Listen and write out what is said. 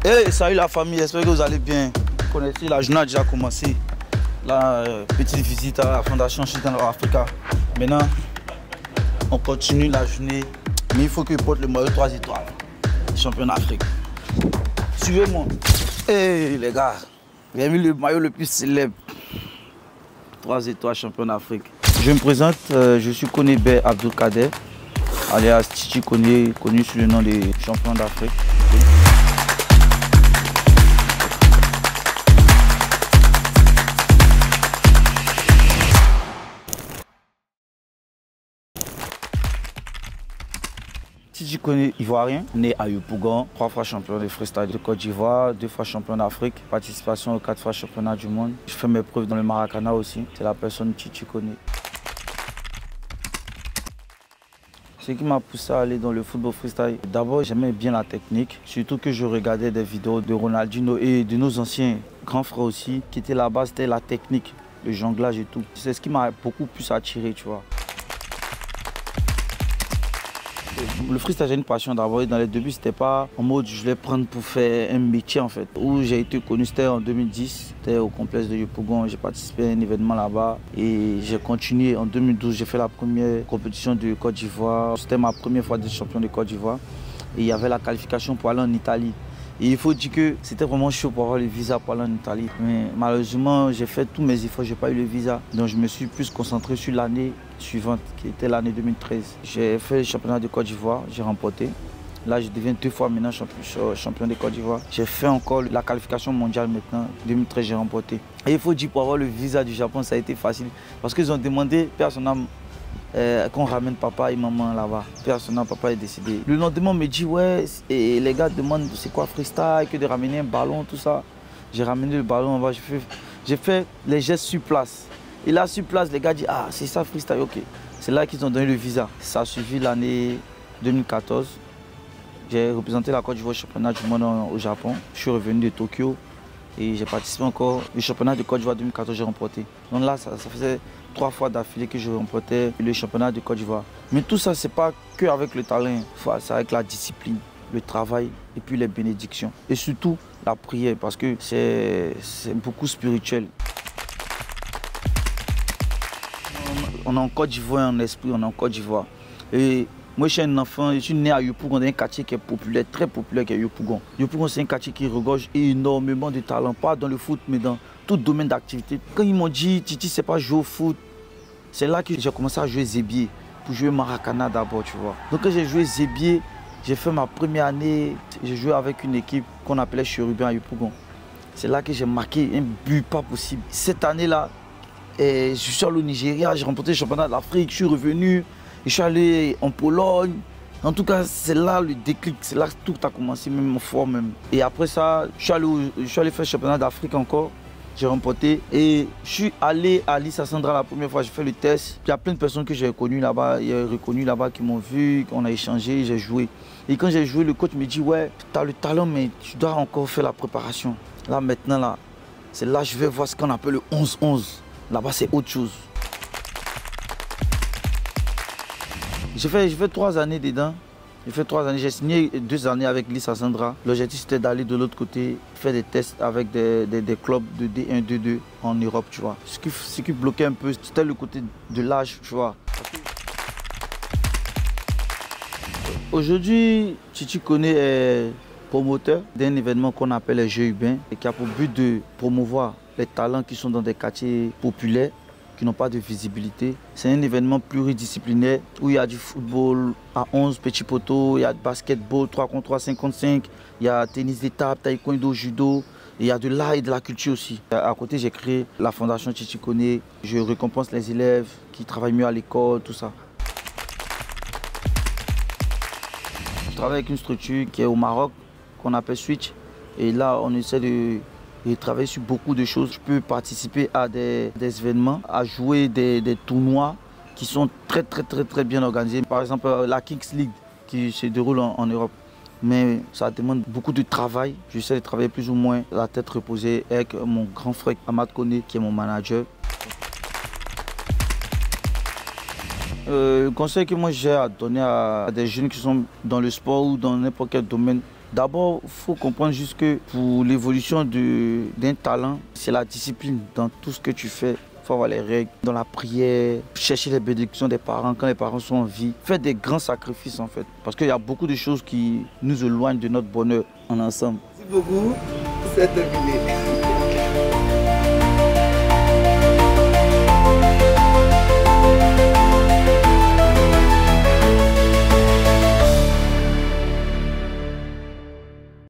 Hey, salut la famille, j'espère que vous allez bien. Vous connaissez, la journée a déjà commencé. La petite visite à la Fondation Chitan Africa. Maintenant, on continue la journée. Mais il faut que je porte le maillot 3 étoiles. Champion d'Afrique. Suivez-moi. Hey les gars, j'ai mis le maillot le plus célèbre. 3 étoiles champion d'Afrique. Je me présente, je suis Konebe Abdulkader, alias Titi Kone, connu sous le nom de champion d'Afrique. Titi Kone, ivoirien, né à Yopougon, 3 fois champion de freestyle de Côte d'Ivoire, 2 fois champion d'Afrique, participation aux 4 fois championnat du monde. Je fais mes preuves dans le Maracana aussi, c'est la personne Titi Kone. Ce qui m'a poussé à aller dans le football freestyle, d'abord j'aimais bien la technique, surtout que je regardais des vidéos de Ronaldinho et de nos anciens grands frères aussi, qui étaient là-bas, c'était la technique, le jonglage et tout. C'est ce qui m'a beaucoup plus attiré, tu vois. Le freestyle, j'ai une passion d'abord. Dans les débuts, c'était pas en mode je vais prendre pour faire un métier en fait. Où j'ai été connu, c'était en 2010. C'était au complexe de Yopougon. J'ai participé à un événement là-bas et j'ai continué. En 2012, j'ai fait la première compétition de Côte d'Ivoire. C'était ma première fois d'être champion de Côte d'Ivoire. Et il y avait la qualification pour aller en Italie. Et il faut dire que c'était vraiment chaud pour avoir le visa pour aller en Italie. Mais malheureusement, j'ai fait tous mes efforts, je n'ai pas eu le visa. Donc je me suis plus concentré sur l'année suivante, qui était l'année 2013. J'ai fait le championnat de Côte d'Ivoire, j'ai remporté. Là, je deviens 2 fois maintenant champion de Côte d'Ivoire. J'ai fait encore la qualification mondiale maintenant. 2013, j'ai remporté. Et il faut dire, pour avoir le visa du Japon, ça a été facile. Parce qu'ils ont demandé personnellement qu'on ramène papa et maman là-bas. Personnellement, papa est décédé. Le lendemain, on me dit, ouais, et les gars demandent c'est quoi freestyle, que de ramener un ballon, tout ça. J'ai ramené le ballon là-bas, j'ai fait les gestes sur place. Et là, sur place, les gars disent, ah, c'est ça freestyle, ok. C'est là qu'ils ont donné le visa. Ça a suivi l'année 2014. J'ai représenté la Côte d'Ivoire au championnat du monde au Japon. Je suis revenu de Tokyo et j'ai participé encore au championnat de Côte d'Ivoire 2014, j'ai remporté. Donc là, ça faisait 3 fois d'affilée que je remportais le championnat de Côte d'Ivoire. Mais tout ça, c'est pas que avec le talent, c'est avec la discipline, le travail et puis les bénédictions. Et surtout, la prière, parce que c'est beaucoup spirituel. On est en Côte d'Ivoire, en esprit, on est en Côte d'Ivoire. Et moi, je suis un enfant, je suis né à Yopougon, dans un quartier qui est populaire, très populaire, qui est Yopougon. Yopougon, c'est un quartier qui regorge énormément de talent, pas dans le foot, mais dans tout domaine d'activité. Quand ils m'ont dit, Titi, c'est pas jouer au foot, c'est là que j'ai commencé à jouer zébier, pour jouer Maracana d'abord, tu vois. Donc quand j'ai joué zébier, j'ai fait ma première année, j'ai joué avec une équipe qu'on appelait Chérubin à Yopougon. C'est là que j'ai marqué un but pas possible. Cette année-là, je suis allé au Nigeria, j'ai remporté le championnat d'Afrique, je suis revenu, je suis allé en Pologne. En tout cas, c'est là le déclic, c'est là que tout a commencé, même fort même. Et après ça, je suis allé faire le championnat d'Afrique encore, j'ai remporté. Et je suis allé à Lissa Sandra la première fois, j'ai fait le test. Il y a plein de personnes que j'ai reconnues là-bas, qui m'ont vu, qu'on a échangé, j'ai joué. Et quand j'ai joué, le coach me dit, ouais, tu as le talent, mais tu dois encore faire la préparation. Là maintenant, là, c'est là que je vais voir ce qu'on appelle le 11-11. Là-bas, c'est autre chose. J'ai fait 3 années dedans. J'ai signé 2 années avec Lissa Sandra. L'objectif, c'était d'aller de l'autre côté, faire des tests avec des clubs de D1, D2 en Europe, tu vois. Ce qui bloquait un peu, c'était le côté de l'âge, tu vois. Aujourd'hui, Titi Kone est promoteur d'un événement qu'on appelle les Jeux urbains et qui a pour but de promouvoir les talents qui sont dans des quartiers populaires, qui n'ont pas de visibilité. C'est un événement pluridisciplinaire où il y a du football à 11 petits poteaux, il y a du basketball 3 contre 3, 5 contre 5, il y a tennis d'étape, taekwondo, judo, et il y a de l'art et de la culture aussi. À côté, j'ai créé la fondation Titi Kone. Je récompense les élèves qui travaillent mieux à l'école, tout ça. Je travaille avec une structure qui est au Maroc, qu'on appelle Switch. Et là, on essaie de travailler sur beaucoup de choses. Je peux participer à des événements, à jouer des tournois qui sont très bien organisés. Par exemple, la Kings League qui se déroule en Europe. Mais ça demande beaucoup de travail. J'essaie de travailler plus ou moins la tête reposée avec mon grand frère Ahmad Kone, qui est mon manager. Le conseil que moi j'ai à donner à des jeunes qui sont dans le sport ou dans n'importe quel domaine, D'abord, il faut comprendre juste que pour l'évolution d'un talent, c'est la discipline dans tout ce que tu fais. Il faut avoir les règles dans la prière, chercher les bénédictions des parents quand les parents sont en vie. Faire des grands sacrifices en fait. Parce qu'il y a beaucoup de choses qui nous éloignent de notre bonheur en ensemble. Merci beaucoup, c'est terminé.